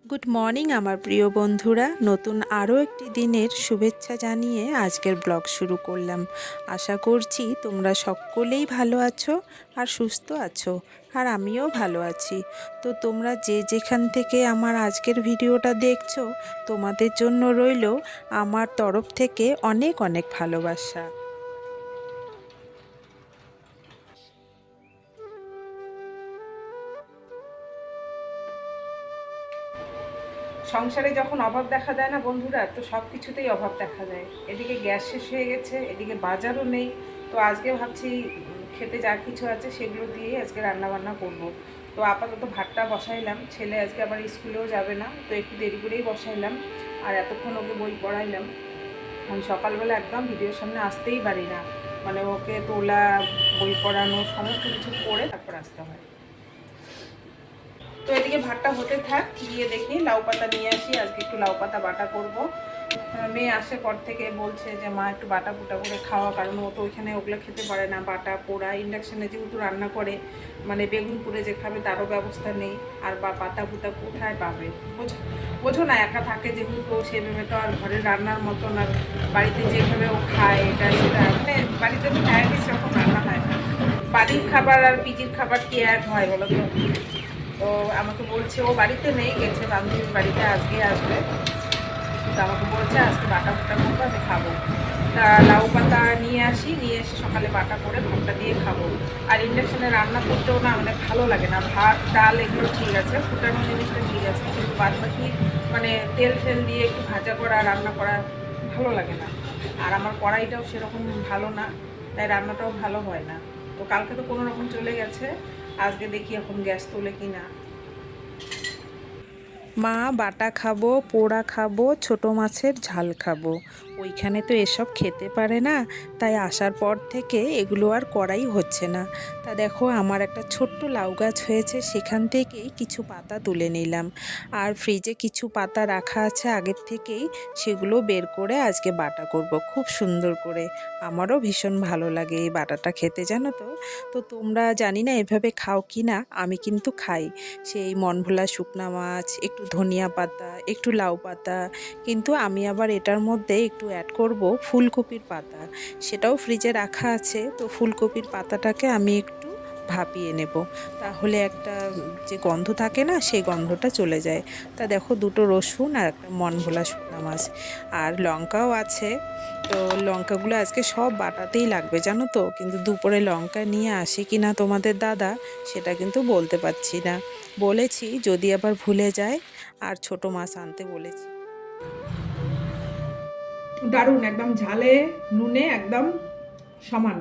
Good morning আমার প্রিয় বন্ধুরা, নতুন আরও একটি দিনের শুভেচ্ছা জানিয়ে আজকের ব্লগ শুরু করলাম। আশা করছি তোমরা সকলেই ভালো আছো আর সুস্থ আছো, আর আমিও ভালো আছি। তো তোমরা যে যেখান থেকে আমার আজকের ভিডিওটা দেখছো, তোমাদের জন্য রইল আমার তরফ থেকে অনেক অনেক ভালোবাসা। সংসারে যখন অভাব দেখা দেয় না বন্ধুরা, তো সব কিছুতেই অভাব দেখা দেয়। এদিকে গ্যাস শেষ হয়ে গেছে, এদিকে বাজারও নেই। তো আজকে ভাবছি খেতে যা কিছু আছে সেগুলো দিয়েই আজকে রান্না বান্না করব। তো আপাতত ভাতটা বসাইলাম, ছেলে আজকে আবার স্কুলেও যাবে না, তো একটু দেরি করেই বসাইলাম। আর এতক্ষণ ওকে বই পড়াইলাম। আমি সকালবেলা একদম ভিডিওর সামনে আসতেই পারি না, মানে ওকে তোলা, বই পড়ানো সমস্ত কিছু করে তারপর আসতে হয়। তো এদিকে ভাতটা হতে থাক, গিয়ে দেখি লাউ পাতা নিয়ে আসি। আজকে একটু লাউ পাতা বাটা করব। মেয়ে আসে পর থেকে বলছে যে মা একটু বাটা পুটা করে খাওয়া, কারণ ও তো ওইখানে ওগুলো খেতে পারে না। বাটা পোড়া ইন্ডাকশানে যেহেতু রান্না করে, মানে বেগুন পুড়ে যে খাবে তারও ব্যবস্থা নেই। আর বা পাতা পুটা কোথায় পাবে, বোঝো না, একা থাকে যেহেতু, সেভাবে তো আর ঘরের রান্নার মতন আর বাড়িতে যেভাবে ও খায় এটা সেটা, মানে বাড়িতে তো ভ্যারাইটিস রকম রান্না হয়। বাড়ির খাবার আর পিজির খাবার কি এক হয় বলো তো? তো আমাকে বলছে, ও বাড়িতে নেই, গেছে বান্ধবীর বাড়িতে, আজকে আসবে। তো আমাকে বলছে আজকে বাটা ফুটা করবো, আমি খাবো। তা লাউ পাতা নিয়ে আসি, নিয়ে এসে সকালে বাটা করে ভাতটা দিয়ে খাবো। আর ইন্ডাকশানে রান্না করতেও না মানে ভালো লাগে না। ভাত ডাল এগুলো ঠিক আছে, ফুটানো জিনিসটা ঠিক আছে, কিন্তু বাদ বাকি মানে তেল ফেল দিয়ে একটু ভাজা করা রান্না করা ভালো লাগে না। আর আমার কড়াইটাও সেরকম ভালো না, তাই রান্নাটাও ভালো হয় না। তো কালকে তো কোনো রকম চলে গেছে, আজকে দেখি এখন গ্যাস তোলে কি না। মা বাটা খাবো, পোড়া খাবো, ছোট মাছের ঝাল খাবো। ওইখানে তো এসব খেতে পারে না, তাই আসার পর থেকে এগুলো আর করাই হচ্ছে না। তা দেখো, আমার একটা ছোট্ট লাউ গাছ হয়েছে, সেখান থেকেই কিছু পাতা তুলে নিলাম। আর ফ্রিজে কিছু পাতা রাখা আছে আগের থেকেই, সেগুলো বের করে আজকে বাটা করব খুব সুন্দর করে। আমারও ভীষণ ভালো লাগে এই বাটাটা খেতে, জানো তো। তো তোমরা জানি না এভাবে খাও কি না, আমি কিন্তু খাই। সেই মনভোলা শুকনা মাছ, একটু ধনিয়া পাতা, একটু লাউ পাতা, কিন্তু আমি আবার এটার মধ্যে একটু অ্যাড করব ফুলকপির পাতা। সেটাও ফ্রিজে রাখা আছে। তো ফুলকপির পাতাটাকে আমি একটু ভাপিয়ে নেব, তাহলে একটা যে গন্ধ থাকে না, সেই গন্ধটা চলে যায়। তা দেখো, দুটো রসুন আর একটা মনভোলা শুকনা মাছ আর লঙ্কাও আছে। তো লঙ্কাগুলো আজকে সব বাটাতেই লাগবে, জানো তো। কিন্তু দুপুরে লঙ্কা নিয়ে আসে কি না তোমাদের দাদা, সেটা কিন্তু বলতে পারছি না। বলেছি যদি আবার ভুলে যায়, আর ছোট মাছ আনতে বলেছি। দারুণ, একদম ঝালে নুনে একদম সমান।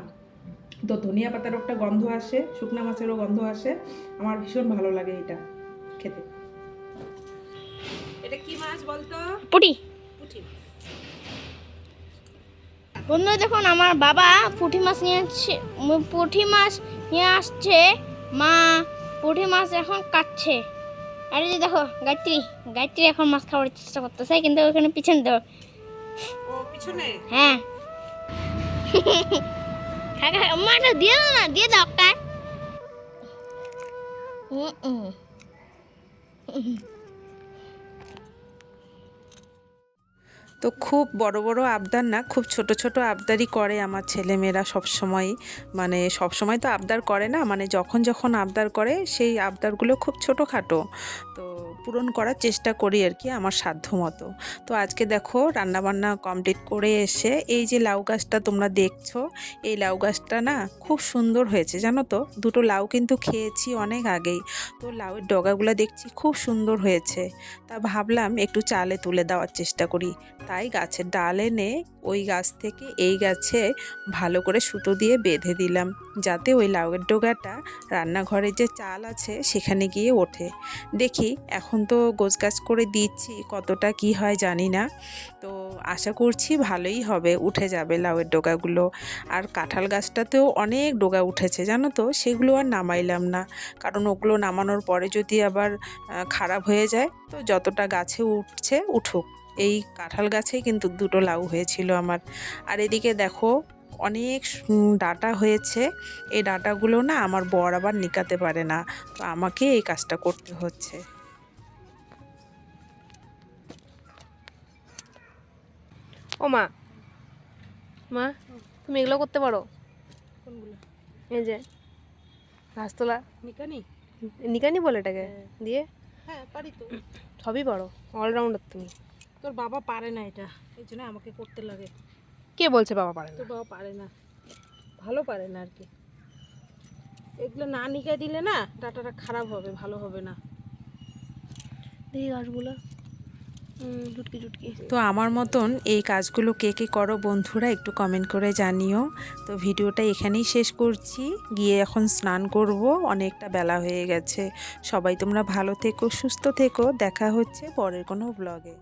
তো ধনিয়া পাতার একটা গন্ধ আসে, শুকনা মাছেরও গন্ধ আসে। আমার ভীষণ ভালো লাগে এটা খেতে। এটা কি মাছ বলতো? পুঁটি। পুঁটি। বন্ধুরা দেখুন, আমার বাবা পুঁটি মাছ নিয়ে আসছে, পুঁটি মাছ নিয়ে আসছে। মা পুঁটি মাছ এখন কাটছে। আর এই যে দেখো, গায়ত্রী গায়ত্রী এখন মাছ খাওয়ার চেষ্টা করতেছে, কিন্তু ওখানে পিছন দাও। ও পিছনে। হ্যাঁ। হ্যাঁ হ্যাঁ, মাটা দিয়ে দাও না, দিয়ে দাও একটা। হুম হুম। তো খুব বড় বড় আবদার না, খুব ছোট ছোট আবদারই করে আমার ছেলেমেয়েরা সব সময়। মানে সব সময় তো আবদার করে না, মানে যখন যখন আবদার করে সেই আবদারগুলো খুব ছোটোখাটো। তো পূরণ করার চেষ্টা করি আর কি, আমার সাধ্য মতো। তো আজকে দেখো, রান্নাবান্না কমপ্লিট করে এসে এই যে লাউ গাছটা তোমরা দেখছো, এই লাউ গাছটা না খুব সুন্দর হয়েছে, জানো তো। দুটো লাউ কিন্তু খেয়েছি অনেক আগেই। তো লাউয়ের ডগাগুলো দেখছি খুব সুন্দর হয়েছে। তা ভাবলাম একটু চালে তুলে দেওয়ার চেষ্টা করি। তাই গাছের ডাল এনে ওই গাছ থেকে এই গাছে ভালো করে সুতো দিয়ে বেঁধে দিলাম, যাতে ওই লাউয়ের ডগাটা রান্নাঘরে যে চাল আছে সেখানে গিয়ে ওঠে। দেখি, এখন তো গোছগাছ করে দিচ্ছি, কতটা কি হয় জানি না। তো আশা করছি ভালোই হবে, উঠে যাবে লাউয়ের ডগাগুলো। আর কাঁঠাল গাছটাতেও অনেক ডগা উঠেছে, জানো তো। সেগুলো আর নামাইলাম না, কারণ ওগুলো নামানোর পরে যদি আবার খারাপ হয়ে যায়, তো যতটা গাছে উঠছে উঠুক। এই কাঁঠাল গাছেই কিন্তু দুটো লাউ হয়েছিল আমার। আর এদিকে দেখো, অনেক ডাঁটা হয়েছে। এই ডাঁটাগুলো না আমার বর আবার নিকাতে পারে না, তো আমাকে এই কাজটা করতে হচ্ছে। ও মা, মা তুমি এগুলো করতে পারো? কোনগুলো? এই যে ঘাস তোলা, নিকানি? নিকানি বলে এটাকে, দিয়ে হ্যাঁ পারি তো। সবই পারো, অলরাউন্ডার তুমি। তোর বাবা পারে না এটা, এই জন্য আমাকে করতে লাগে। কে বলছে বাবা পারে না? তোর বাবা পারে না, ভালো পারে না আর কি। এগুলো না নিকায় দিলে না ডাটাটা খারাপ হবে, ভালো হবে না। দেখি ঘাসগুলো, চুটকি চুটকি। তো আমার মতন এই কাজগুলো কে কে করো বন্ধুরা একটু কমেন্ট করে জানিও। তো ভিডিওটা এখানেই শেষ করছি, গিয়ে এখন স্নান করব, অনেকটা বেলা হয়ে গেছে। সবাই তোমরা ভালো থেকো, সুস্থ থেকো, দেখা হচ্ছে পরের কোনো ব্লগে।